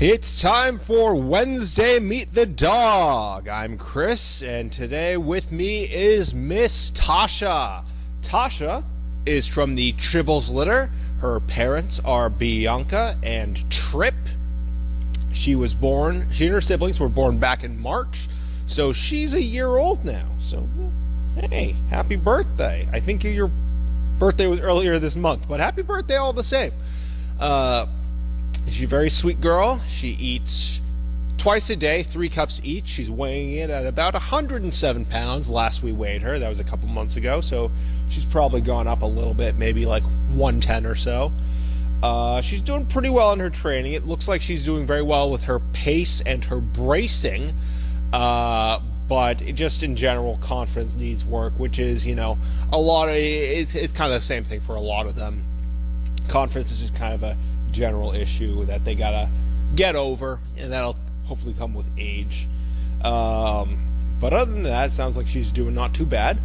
It's time for Wednesday Meet the Dog. I'm Chris, and today with me is Miss Tasha. Tasha is from the Tribbles litter. Her parents are Bianca and Trip. She and her siblings were born back in March, so she's a year old now. So, hey, happy birthday. I think your birthday was earlier this month, but happy birthday all the same. She's a very sweet girl. She eats twice a day, 3 cups each. She's weighing in at about 107 pounds. Last we weighed her, that was a couple months ago, so she's probably gone up a little bit, maybe like 110 or so. She's doing pretty well in her training. It looks like she's doing very well with her pace and her bracing, but just in general, confidence needs work, which is, it's kind of the same thing for a lot of them. Confidence is just kind of a general issue that they gotta get over, and that'll hopefully come with age. But other than that, it sounds like she's doing not too bad.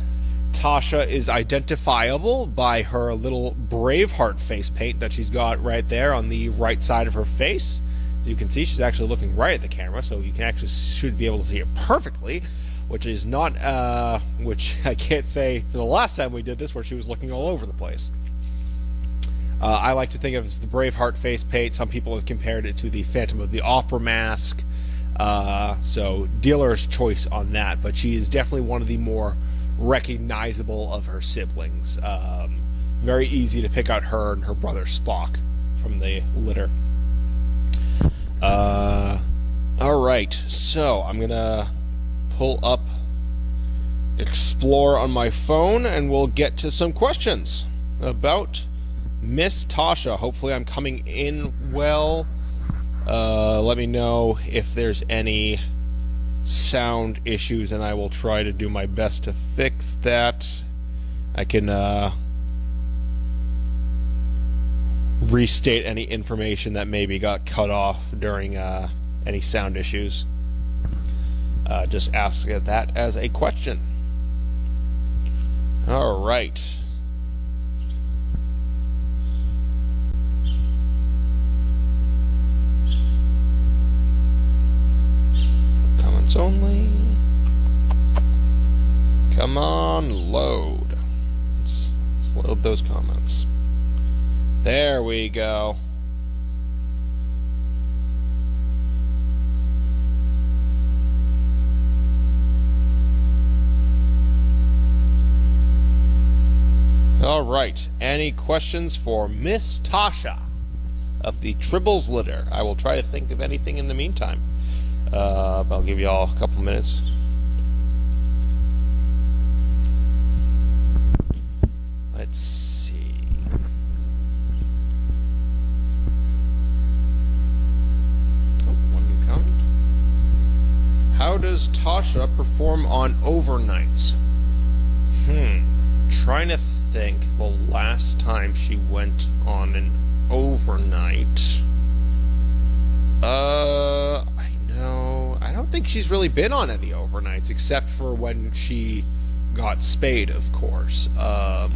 Tasha is identifiable by her little Braveheart face paint that she's got right there on the right side of her face. As you can see, she's actually looking right at the camera, so you should be able to see it perfectly, which is not which I can't say for the last time we did this, where she was looking all over the place. I like to think of it as the Braveheart face paint. Some people have compared it to the Phantom of the Opera mask. So dealer's choice on that. But she is definitely one of the more recognizable of her siblings. Very easy to pick out her and her brother Spock from the litter. Alright, so I'm going to pull up Explore on my phone and we'll get to some questions about Miss Tasha. Hopefully I'm coming in well. Let me know if there's any sound issues and I will try to do my best to fix that. I can restate any information that maybe got cut off during any sound issues. Just ask that as a question. Alright. Only. Come on, load. Let's load those comments. There we go. Alright, any questions for Miss Tasha of the Tribbles litter? I will try to think of anything in the meantime. I'll give you all a couple minutes. Let's see. Oh, one new comment. How does Tasha perform on overnights? Trying to think the last time she went on an overnight. I don't think she's really been on any overnights, except for when she got spayed, of course,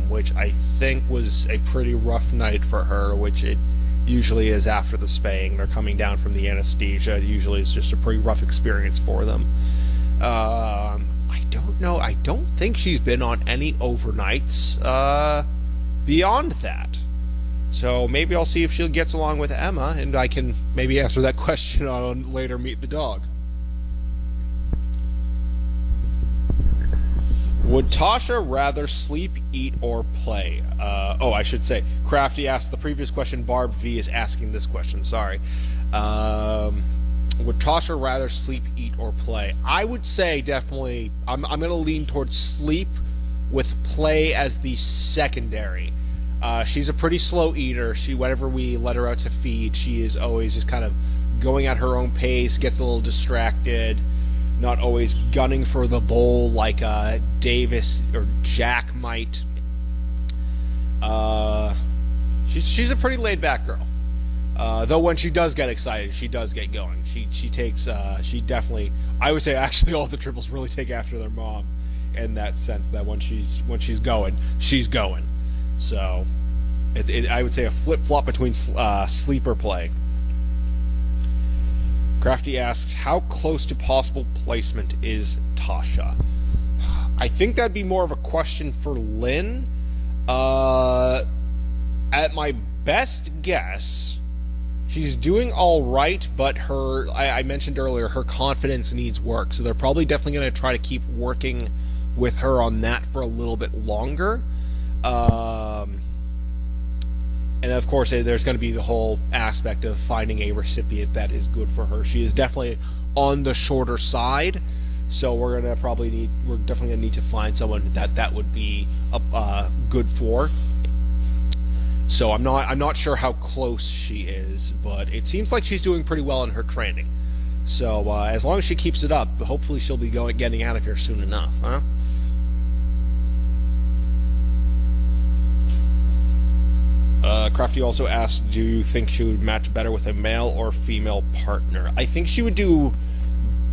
which I think was a pretty rough night for her, which it usually is after the spaying. They're coming down from the anesthesia. It usually is just a pretty rough experience for them. I don't know. I don't think she's been on any overnights beyond that. So maybe I'll see if she gets along with Emma, and I can maybe answer that question on later Meet the Dog. Would Tasha rather sleep, eat, or play? I should say, Crafty asked the previous question. Barb V is asking this question. Sorry. Would Tasha rather sleep, eat, or play? I would say definitely. I'm going to lean towards sleep, with play as the secondary. She's a pretty slow eater. Whenever we let her out to feed, she is always just kind of going at her own pace, gets a little distracted, not always gunning for the bowl like Davis or Jack might. She's a pretty laid-back girl. Though when she does get excited, she does get going. She definitely, I would say actually all the Tribbles really take after their mom in that sense, that when she's going, she's going. So, I would say a flip-flop between sleep or play. Crafty asks, how close to possible placement is Tasha? I think that'd be more of a question for Lynn. At my best guess, she's doing all right, but I mentioned earlier, her confidence needs work, so they're probably definitely going to try to keep working with her on that for a little bit longer. And of course, there's going to be the whole aspect of finding a recipient that is good for her. She is definitely on the shorter side, so we're definitely going to need to find someone that would be good for. So I'm not sure how close she is, but it seems like she's doing pretty well in her training. So as long as she keeps it up, hopefully she'll be getting out of here soon enough, huh? Crafty also asked, do you think she would match better with a male or female partner? I think she would do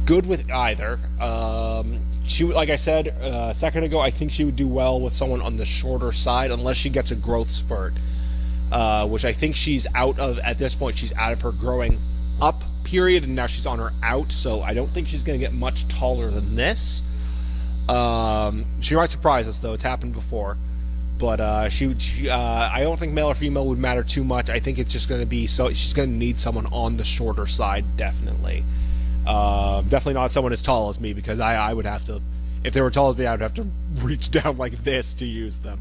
good with either. Like I said a second ago, I think she would do well with someone on the shorter side, unless she gets a growth spurt, which I think she's out of, at this point, she's out of her growing up period, and now she's on her out, so I don't think she's going to get much taller than this. She might surprise us, though. It's happened before. But I don't think male or female would matter too much. I think it's just going to be, so she's going to need someone on the shorter side, definitely. Definitely not someone as tall as me, because I would have to, if they were tall as me, I would have to reach down like this to use them.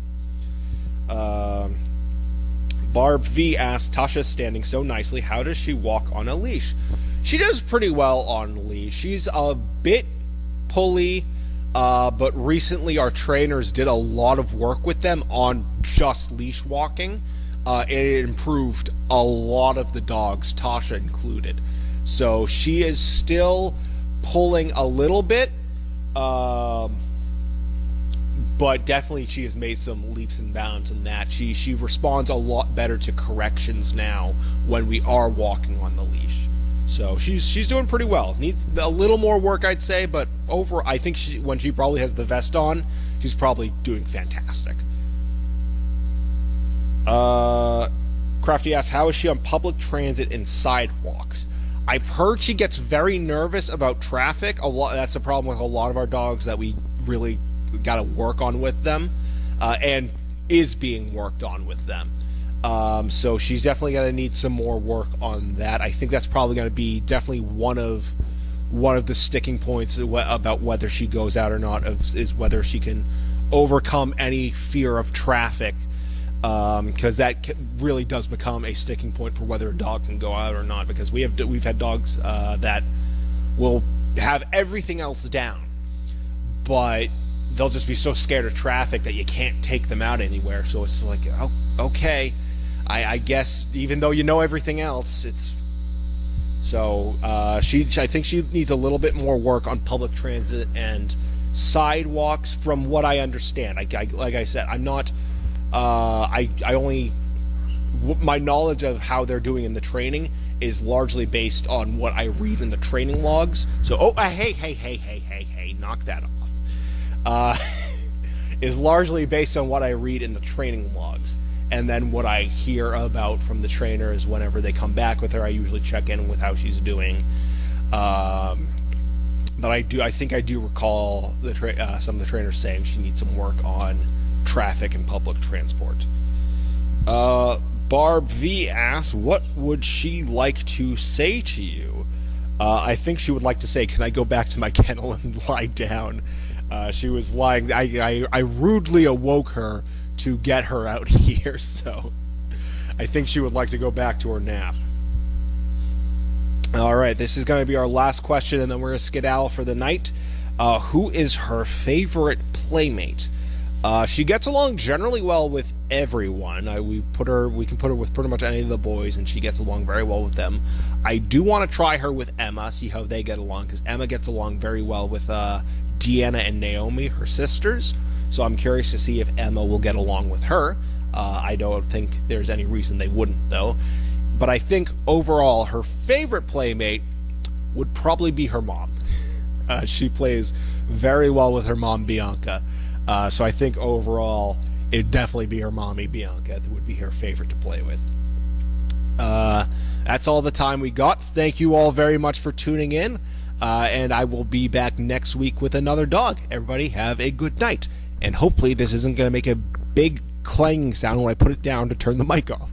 Barb V asks, Tasha's standing so nicely, how does she walk on a leash? She does pretty well on a leash. She's a bit pulley, but recently our trainers did a lot of work with them on just leash walking, and it improved a lot of the dogs, Tasha included. So she is still pulling a little bit, but definitely she has made some leaps and bounds in that. She responds a lot better to corrections now when we are walking on the leash. So she's doing pretty well. Needs a little more work, I'd say, but I think when she probably has the vest on, she's probably doing fantastic. Crafty asks, how is she on public transit and sidewalks? I've heard she gets very nervous about traffic. That's a problem with a lot of our dogs, that we really got to work on with them, and is being worked on with them. So she's definitely going to need some more work on that. I think that's probably going to be definitely one of the sticking points about whether she goes out or not, is whether she can overcome any fear of traffic, because that really does become a sticking point for whether a dog can go out or not, because we've had dogs that will have everything else down, but they'll just be so scared of traffic that you can't take them out anywhere. So it's like, oh, okay, I guess even though you know everything else, it's so I think she needs a little bit more work on public transit and sidewalks, from what I understand. Like I said, I'm not. My knowledge of how they're doing in the training is largely based on what I read in the training logs. So, hey, knock that off. Is largely based on what I read in the training logs, and then what I hear about from the trainers whenever they come back with her. I usually check in with how she's doing. But I think I do recall some of the trainers saying she needs some work on traffic and public transport. Barb V asks, what would she like to say to you? I think she would like to say, can I go back to my kennel and lie down? She was lying. I rudely awoke her to get her out here, so I think she would like to go back to her nap. Alright, this is going to be our last question, and then we're going to skedaddle for the night. Who is her favorite playmate? She gets along generally well with everyone. We can put her with pretty much any of the boys, and she gets along very well with them. I do want to try her with Emma, see how they get along, because Emma gets along very well with Deanna and Naomi, her sisters. So I'm curious to see if Emma will get along with her. I don't think there's any reason they wouldn't, though. But I think overall, her favorite playmate would probably be her mom. She plays very well with her mom, Bianca. So I think overall, it'd definitely be her mommy, Bianca, that would be her favorite to play with. That's all the time we got. Thank you all very much for tuning in. And I will be back next week with another dog. Everybody have a good night. And hopefully this isn't going to make a big clanging sound when I put it down to turn the mic off.